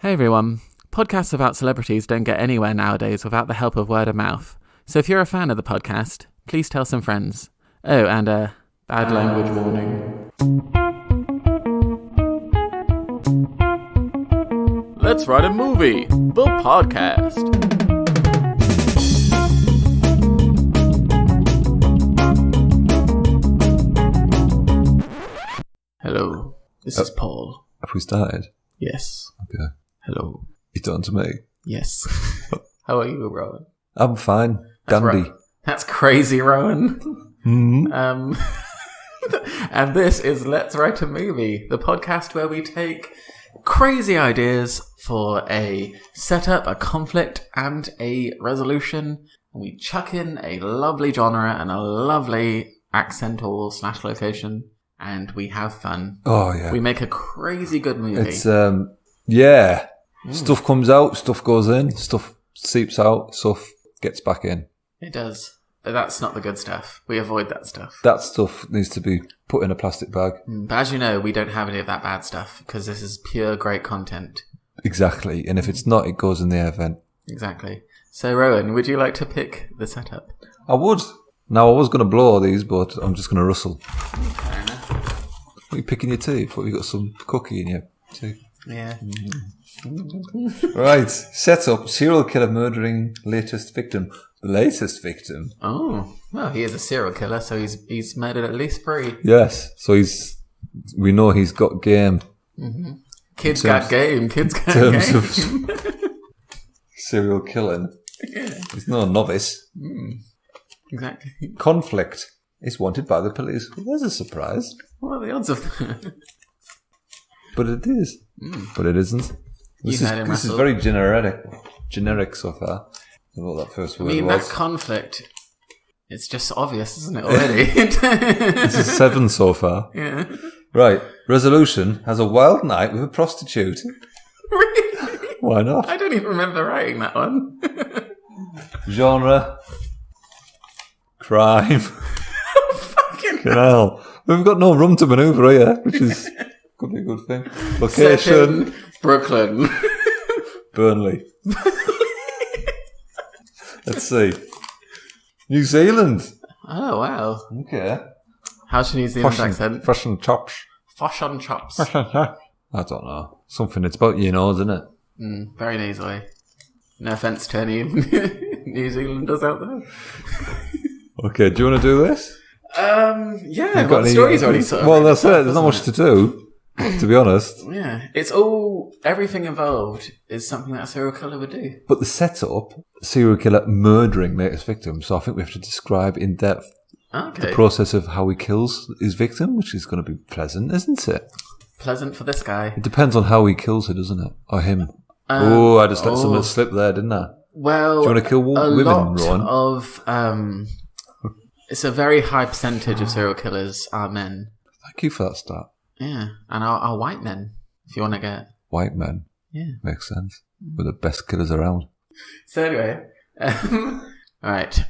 Hey everyone. Podcasts about celebrities don't get anywhere nowadays without the help of word of mouth. So if you're a fan of the podcast, please tell some friends. Oh, and bad language warning. Let's Write a Movie, the podcast. Hello, this is Paul. Have we started? Yes. Okay. Hello. You talking to me? Yes. How are you, Rowan? I'm fine. Dandy. That's crazy, Rowan. Mm-hmm. And this is Let's Write a Movie, the podcast where we take crazy ideas for a setup, a conflict, and a resolution, and we chuck in a lovely genre and a lovely accent or / location, and we have fun. Oh, yeah. We make a crazy good movie. It's, yeah. Stuff comes out, stuff goes in, stuff seeps out, stuff gets back in. It does. But that's not the good stuff. We avoid that stuff. That stuff needs to be put in a plastic bag. But as you know, we don't have any of that bad stuff, because this is pure great content. Exactly. And if it's not, it goes in the air vent. Exactly. So, Rowan, would you like to pick the setup? I would. Now, I was going to blow all these, but I'm just going to rustle. Fair enough. What are you picking your tea? Thought you got some cookie in your tea. Yeah. Right. Setup. Serial killer murdering latest victim. The latest victim? Oh. Well, he is a serial killer, so he's murdered at least 3. Yes. So we know he's got game. Mm-hmm. Kids got game. Kids got game. In terms of serial killing. Yeah. He's no novice. Exactly. Conflict is wanted by the police. Well, there's a surprise. What are the odds of that? But it is. But it isn't. This is very generic so far. I don't know what that first word was. That conflict, it's just obvious, isn't it, already? This is 7 so far. Yeah. Right. Resolution has a wild night with a prostitute. Really? Why not? I don't even remember writing that one. Genre. Crime. Fucking hell. We've got no room to manoeuvre here, which is could be a good thing. Location. Brooklyn. Burnley. Let's see. New Zealand. Oh, wow. Okay. How's your New Zealand accent? Fish and chops. Fish on chops. I don't know. Something, it's about your nose, isn't it? Very nasally. No offence to any New Zealanders out there. Okay, do you want to do this? Yeah, the story's already sort of... Well, that's it. There's not much to do, to be honest. Yeah, everything involved is something that a serial killer would do. But the setup, serial killer murdering latest victim, so I think we have to describe in depth the process of how he kills his victim, which is going to be pleasant, isn't it? Pleasant for this guy. It depends on how he kills her, doesn't it? Or him. I just let someone slip there, didn't I? Well, do you want to kill women, Rowan? It's a very high percentage of serial killers are men. Thank you for that start. Yeah, and are white men, if you want to get... White men? Yeah. Makes sense. We're the best killers around. So anyway, right.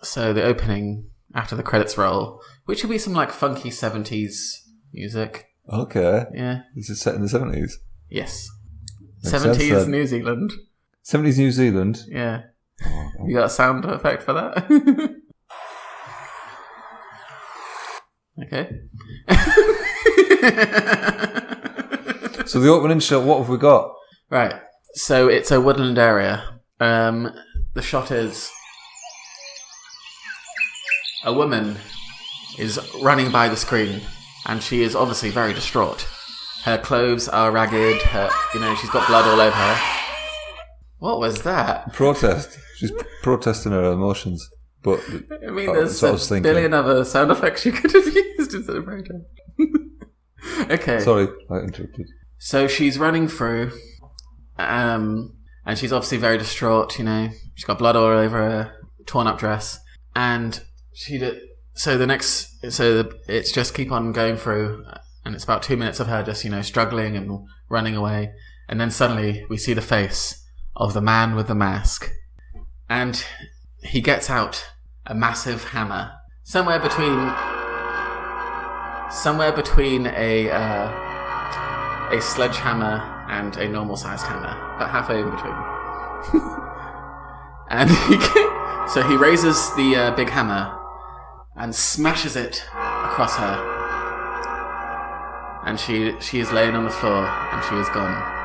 So the opening, after the credits roll, which would be some like funky 70s music. Okay. Yeah. Is it set in the 70s? Yes. Makes 70s sense, New Zealand. 70s New Zealand? Yeah. Oh. You got a sound effect for that? Okay. So the opening shot, what have we got? Right. So it's a woodland area. The shot is a woman is running by the screen, and she is obviously very distraught. Her clothes are ragged. She's got blood all over her. What was that? Protest. She's protesting her emotions. But I mean, there's a billion other sound effects you could have used instead of protest. Okay. Sorry, I interrupted. So she's running through, and she's obviously very distraught. She's got blood all over her, torn up dress, and it's just keep on going through, and it's about 2 minutes of her just struggling and running away, and then suddenly we see the face of the man with the mask, and he gets out a massive hammer, somewhere between a sledgehammer and a normal-sized hammer, but halfway in between. And so he raises the big hammer and smashes it across her. And she is laying on the floor, and she is gone.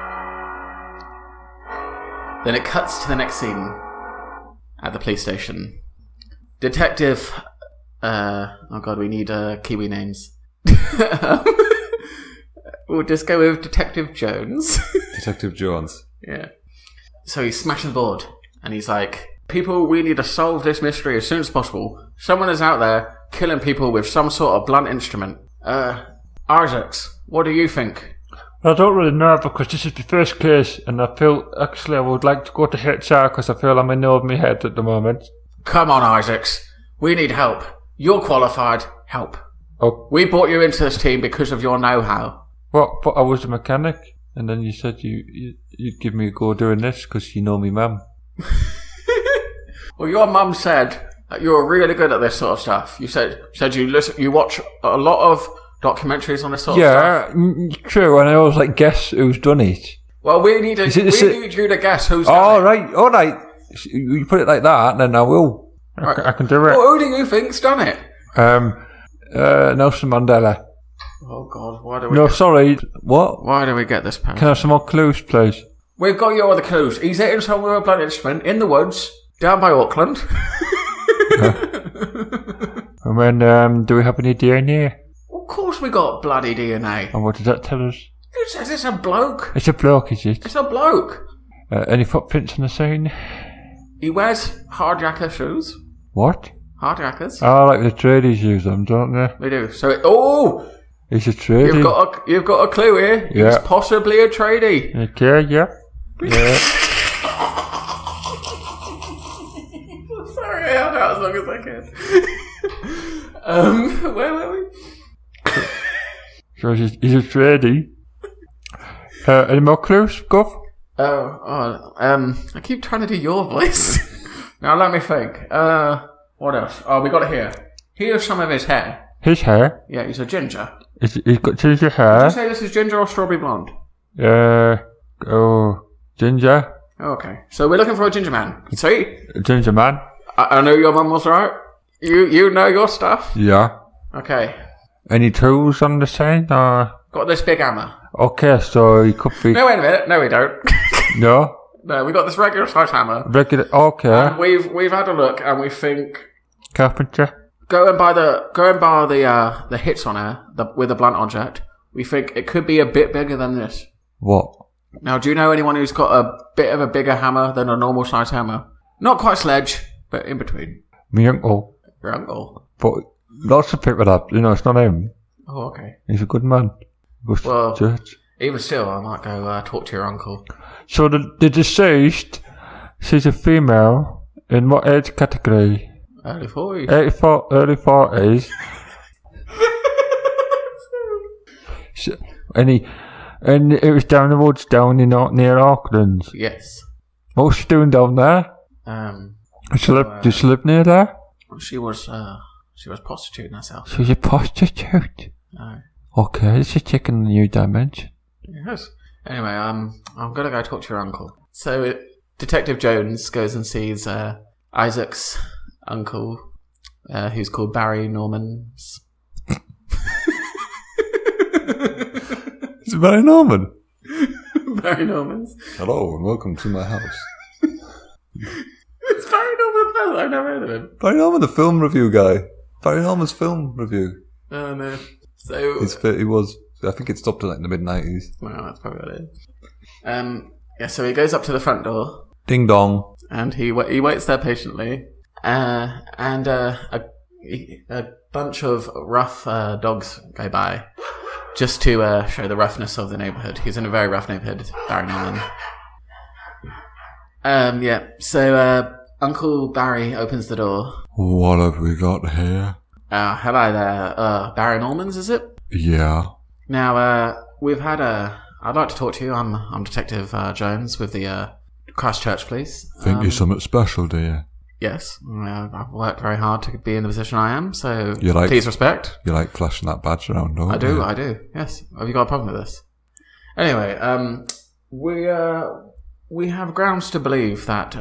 Then it cuts to the next scene at the police station. Detective... oh god, we need Kiwi names. We'll just go with Detective Jones. Detective Jones. Yeah. So he's smashing the board, and he's like, people, we need to solve this mystery as soon as possible. Someone is out there killing people with some sort of blunt instrument. Isaacs, what do you think? I don't really know because this is the first case, and I feel actually I would like to go to HR because I feel I'm in over my head at the moment. Come on, Isaacs. We need help. You're qualified. Help. Oh. We brought you into this team because of your know-how. What? But I was a mechanic, and then you said you'd give me a go doing this because you know me mum. Well, your mum said that you're really good at this sort of stuff. You said you watch a lot of documentaries on this sort of stuff. Yeah, true, and I always guess who's done it. Well, we need you to guess who's done it. All right. You put it like that, then I will. Right. I can do it. Well, who do you think's done it? Nelson Mandela. Oh God, why do we? No, sorry. What? Why do we get this person? Can I have some more clues, please? We've got your other clues. He's hitting someone with a blunt instrument in the woods down by Auckland. And then, do we have any DNA? Of course, we got bloody DNA. And what does that tell us? It says it's a bloke. It's a bloke, is it? It's a bloke. Any footprints on the scene? He wears hard jacker shoes. What? Hard jackers. Oh, like the tradies use them, don't they? They do. So he's a tradie. You've got a clue here. Yeah. He's possibly a tradie. Okay, yeah. Sorry, I held out as long as I could. Where were we? So he's a tradie. Any more clues, Gov? I keep trying to do your voice. Now let me think. What else? Oh, we got it here. Here's some of his hair. His hair? Yeah, he's a ginger. He's got ginger hair. Did you say this is ginger or strawberry blonde? Ginger. Okay, so we're looking for a ginger man. See? A ginger man. I know your mum was right. You know your stuff. Yeah. Okay. Any tools on the scene? Got this big hammer. Okay, so he could be... No, wait a minute. No, we don't. No? No, we got this regular size hammer. Okay. And we've had a look, and we think... Carpenter? Going by the hits on her with a blunt object, we think it could be a bit bigger than this. What? Now, do you know anyone who's got a bit of a bigger hammer than a normal size hammer? Not quite sledge, but in between. My uncle. Your uncle? But lots of people have, it's not him. Oh, okay. He's a good man. Goes to church. Even still, I might go talk to your uncle. So the deceased, she's a female, in what age category? Early 40s. Early 40s. And it was down the woods down near Auckland. Yes. What was she doing down there? Did she live near there? She was prostituting herself. She was a prostitute? No. Okay, this is taking a new dimension. Yes. Anyway, I'm gonna go talk to your uncle. So Detective Jones goes and sees Isaac's uncle, who's called Barry Normans. Is it Barry Norman? Barry Normans. Hello and welcome to my house. It's Barry Norman. I've never heard of him. Barry Norman, the film review guy. Barry Norman's film review. Oh no. So he was. I think it stopped in the mid-90s. Well, that's probably what it is. Yeah. So he goes up to the front door. Ding dong. And he waits there patiently. And a bunch of rough dogs go by, just to show the roughness of the neighbourhood. He's in a very rough neighbourhood, Barry Norman. Yeah. So Uncle Barry opens the door. What have we got here? Hello there, Barry Normans, is it? Yeah. Now, I'd like to talk to you. I'm Detective Jones with the Christchurch Police. Think you're something special, do you? Yes. I've worked very hard to be in the position I am, so please respect. You like flashing that badge around, don't you? I do, yes. Have you got a problem with this? Anyway, We have grounds to believe that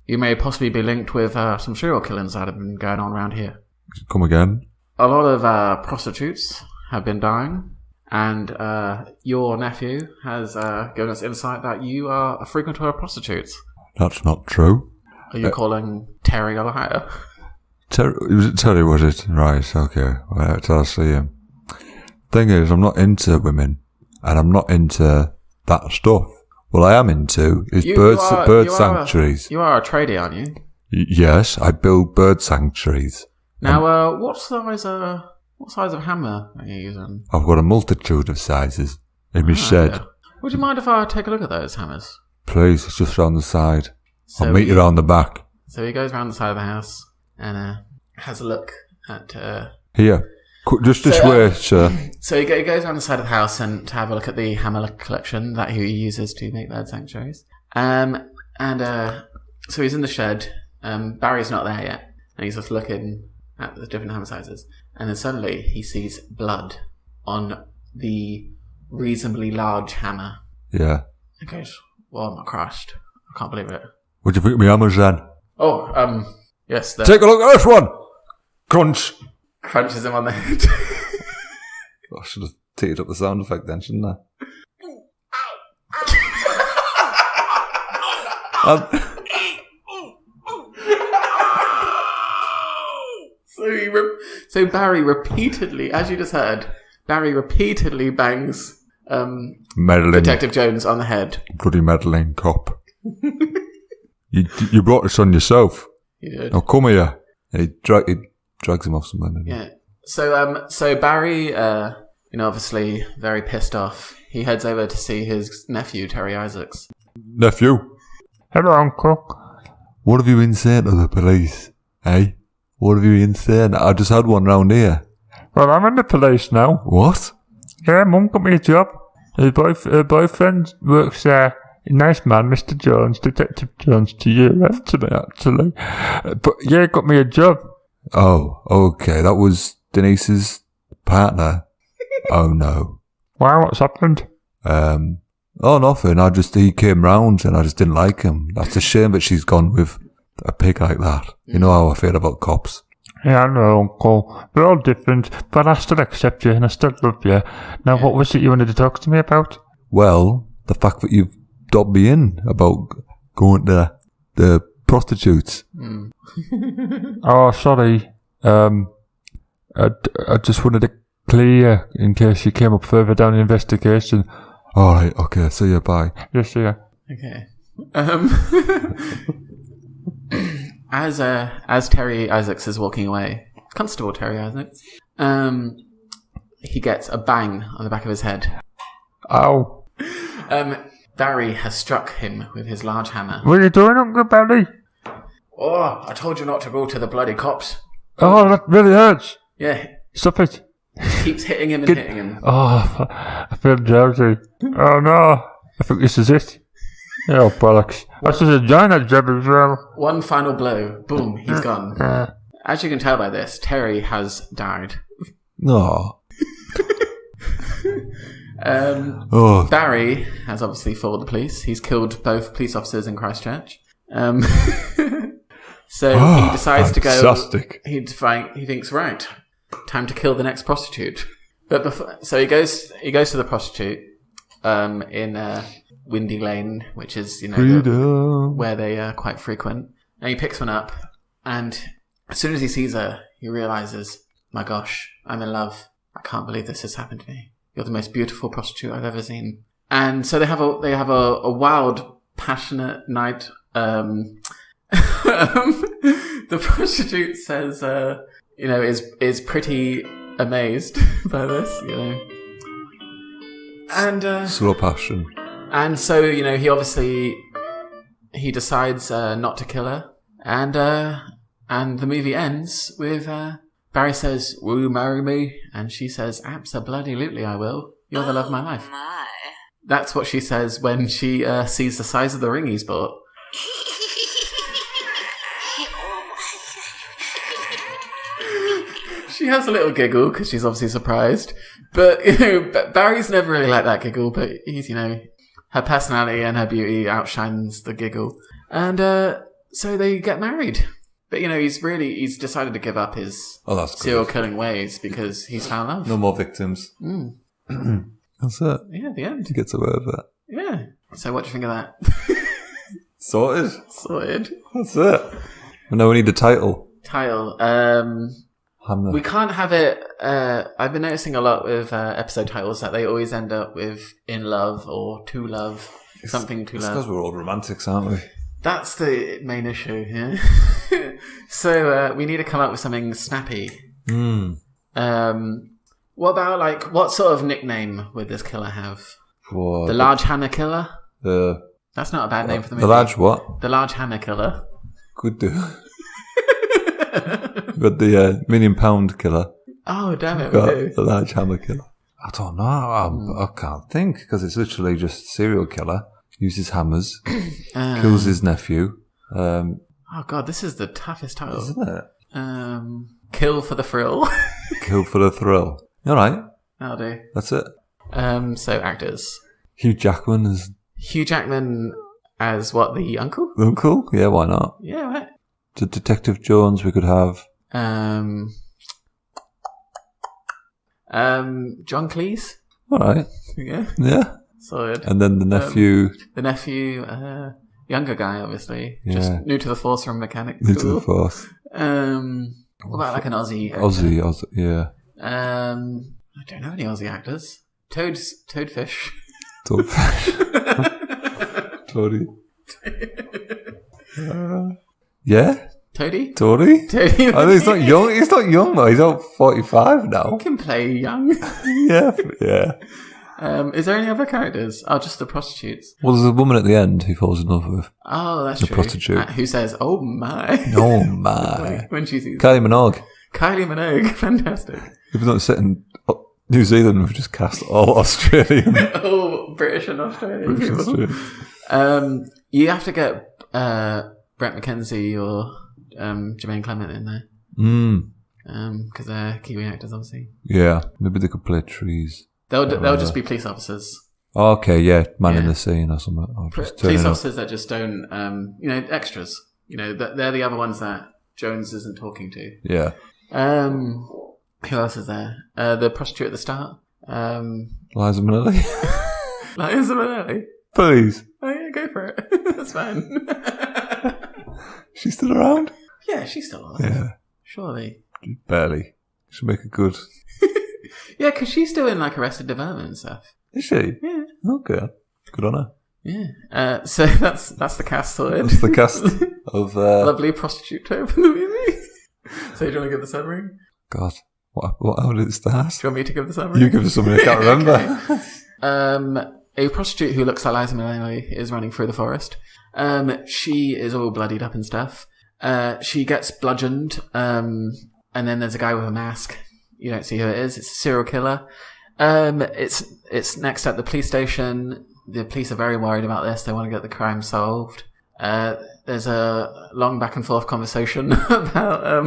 you may possibly be linked with some serial killings that have been going on around here. Come again? A lot of prostitutes have been dying, and your nephew has given us insight that you are a frequenter of prostitutes. That's not true. Are you calling Terry a liar? Terry, was it? Right, okay. Well, I'll see him. Thing is, I'm not into women, and I'm not into that stuff. What I am into is bird sanctuaries. You are a tradie, aren't you? Yes, I build bird sanctuaries. Now, what size of hammer are you using? I've got a multitude of sizes in my shed. Yeah. Would you mind if I take a look at those hammers? Please, it's just round the side. So I'll meet you round the back. So he goes round the side of the house and has a look at... Here. Just this way, sir. So he goes around the side of the house and to have a look at the hammer collection that he uses to make bird sanctuaries. So he's in the shed. Barry's not there yet. And he's just looking at the different hammer sizes. And then suddenly he sees blood on the reasonably large hammer. Yeah. He goes, well, I'm not crushed. I can't believe it. What do you think of my hammers then? Oh, yes. Take a look at this one! Crunch! Crunches him on the head. I should have teed up the sound effect then, shouldn't I? So Barry repeatedly, as you just heard, bangs meddling. Detective Jones on the head. Bloody meddling cop. You brought this on yourself. You did. Now come here. He drags him off somewhere. Maybe. Yeah. So Barry, obviously very pissed off. He heads over to see his nephew, Terry Isaacs. Nephew. Hello, Uncle. What have you been saying to the police? Hey? What have you been saying? I just had one round here. Well, I'm in the police now. What? Yeah, Mum got me a job. Her boyfriend works there. Nice man, Mr. Jones, Detective Jones, to you, actually. But yeah, got me a job. Oh, okay. That was Denise's partner. Oh no. Why? What's happened? Oh, nothing. He came round and I just didn't like him. That's a shame that she's gone with a pig like that. You know how I feel about cops. Yeah, I know, Uncle. We're all different, but I still accept you and I still love you. Now, what was it you wanted to talk to me about? Well, the fact that you've dobbed me in about going to the prostitutes. Mm. Oh, sorry. I just wanted to clear in case you came up further down the investigation. All right, okay, see you, bye. Yes, see ya. Okay. As Terry Isaacs is walking away, Constable Terry Isaacs, he gets a bang on the back of his head. Ow. Barry has struck him with his large hammer. What are you doing, Uncle Barry? Oh, I told you not to go to the bloody cops. Oh, that really hurts. Yeah. Stop it. Keeps hitting him and hitting him. Oh, I feel drowsy. Oh no, I think this is it. Oh, bollocks. I should have joined that job as well. One final blow. Boom, he's gone. As you can tell by this, Terry has died. No. Barry has obviously fooled the police. He's killed both police officers in Christchurch. So he decides to go. Fantastic. He thinks, right, time to kill the next prostitute. But so he goes to the prostitute in Windy Lane, which is where they are quite frequent. And he picks one up, and as soon as he sees her, he realizes, my gosh, I'm in love. I can't believe this has happened to me. You're the most beautiful prostitute I've ever seen. And so they have a wild, passionate night. The prostitute says, is pretty amazed by this, and slow passion. And so he decides not to kill her, and the movie ends with Barry says, "Will you marry me?" And she says, "Abso-bloody-lutely, I will. You're the love of my life." My. That's what she says when she sees the size of the ring he's bought. She has a little giggle because she's obviously surprised. But, Barry's never really like that giggle, but he's, Her personality and her beauty outshines the giggle. And so they get married. But, he's decided to give up his serial killing ways because he's found love. No more victims. That's it. Yeah, the end. He gets away with it. Yeah. So what do you think of that? Sorted. That's it. And now we need a title. We can't have it... I've been noticing a lot with episode titles that they always end up with In Love or To Love. Something to love. It's because we're all romantics, aren't we? That's the main issue, yeah. So we need to come up with something snappy. What about, what sort of nickname would this killer have? The Large Hammer Killer? That's not a bad name for the movie. The Large what? The Large Hammer Killer. Could do. But the £1 million Killer. Oh, damn it. The Large Hammer Killer. I don't know. I can't think because it's literally just serial killer. Uses hammers. Kills his nephew. Oh, God. This is the toughest title. Isn't it? Kill for the Thrill. Kill for the Thrill. All right. That'll do. That's it. So actors. Hugh Jackman as what, the uncle? The uncle? Yeah, why not? Yeah, right. To Detective Jones we could have. John Cleese. All right. Yeah. Solid. And then the nephew. Younger guy, obviously. Yeah. Just new to the force from mechanic New school. to the force. What about an Aussie? Aussie, yeah. I don't know any Aussie actors. Toadfish. Toady. Yeah? Toady? I think he's not young. He's not young though. He's about 45 now. He can play young. Yeah. Is there any other characters? Oh, just the prostitutes. Well, there's a woman at the end he falls in love with. Oh, that's the true. Prostitute. Who says, "Oh my." Oh my. when she sees Kylie Minogue. Fantastic. If we're not sitting New Zealand, we've just cast all Australian. All British and Australian people. You have to get Brett McKenzie or Jermaine Clement in there. Because they're Kiwi actors, obviously. Yeah, maybe they could play trees. They'll just be police officers. Oh, okay, yeah, in the scene or something. Or just police officers that just don't, extras. They're the other ones that Jones isn't talking to. Yeah. Who else is there? The prostitute at the start. Liza Minnelli. Liza Minnelli. Please. Oh yeah, go for it. That's fine. She's still around? Yeah, she's still alive. Yeah. Surely. Barely. She'll make a good... Yeah, because she's doing Arrested Development and stuff. Is she? Yeah. Okay. Good on her. Yeah. So that's the cast sorted. That's the cast of... Lovely prostitute type in the movie. So do you want to give the summary? God. How did it start? Do you want me to give the summary? You give the summary, I can't remember. A prostitute who looks like Liza Minnelli is running through the forest. She is all bloodied up and stuff. She gets bludgeoned, and then there's a guy with a mask. You don't see who it is. It's a serial killer. It's next at the police station. The police are very worried about this. They want to get the crime solved. There's a long back and forth conversation about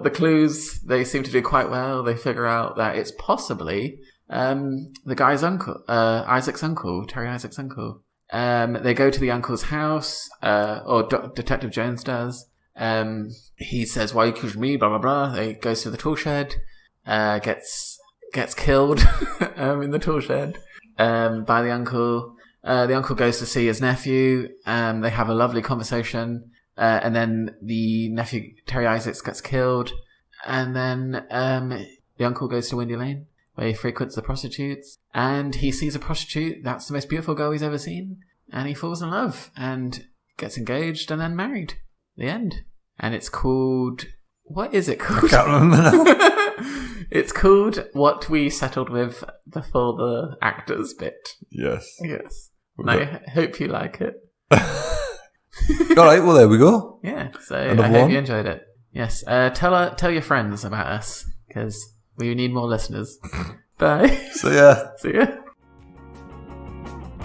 the clues. They seem to do quite well. They figure out that it's possibly the guy's uncle, Isaac's uncle, Terry Isaac's uncle. They go to the uncle's house, or Detective Jones does. He says, "Why you accuse me?" Blah blah blah. They goes to the tool shed, gets killed in the tool shed by the uncle. The uncle goes to see his nephew. They have a lovely conversation, and then the nephew Terry Isaacs gets killed, and then the uncle goes to Windy Lane, where he frequents the prostitutes, and he sees a prostitute that's the most beautiful girl he's ever seen, and he falls in love and gets engaged and then married. The end. And it's called... What is it called? I can't remember now. It's called What We Settled With Before the Actors Bit. Yes. I hope you like it. Alright, well there we go. Yeah, so I hope you enjoyed it. Yes, tell your friends about us, because we need more listeners. Bye. See ya.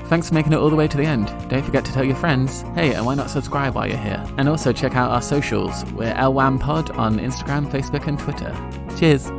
Thanks for making it all the way to the end. Don't forget to tell your friends. Hey, and why not subscribe while you're here? And also check out our socials. We're LWAM Pod on Instagram, Facebook and Twitter. Cheers.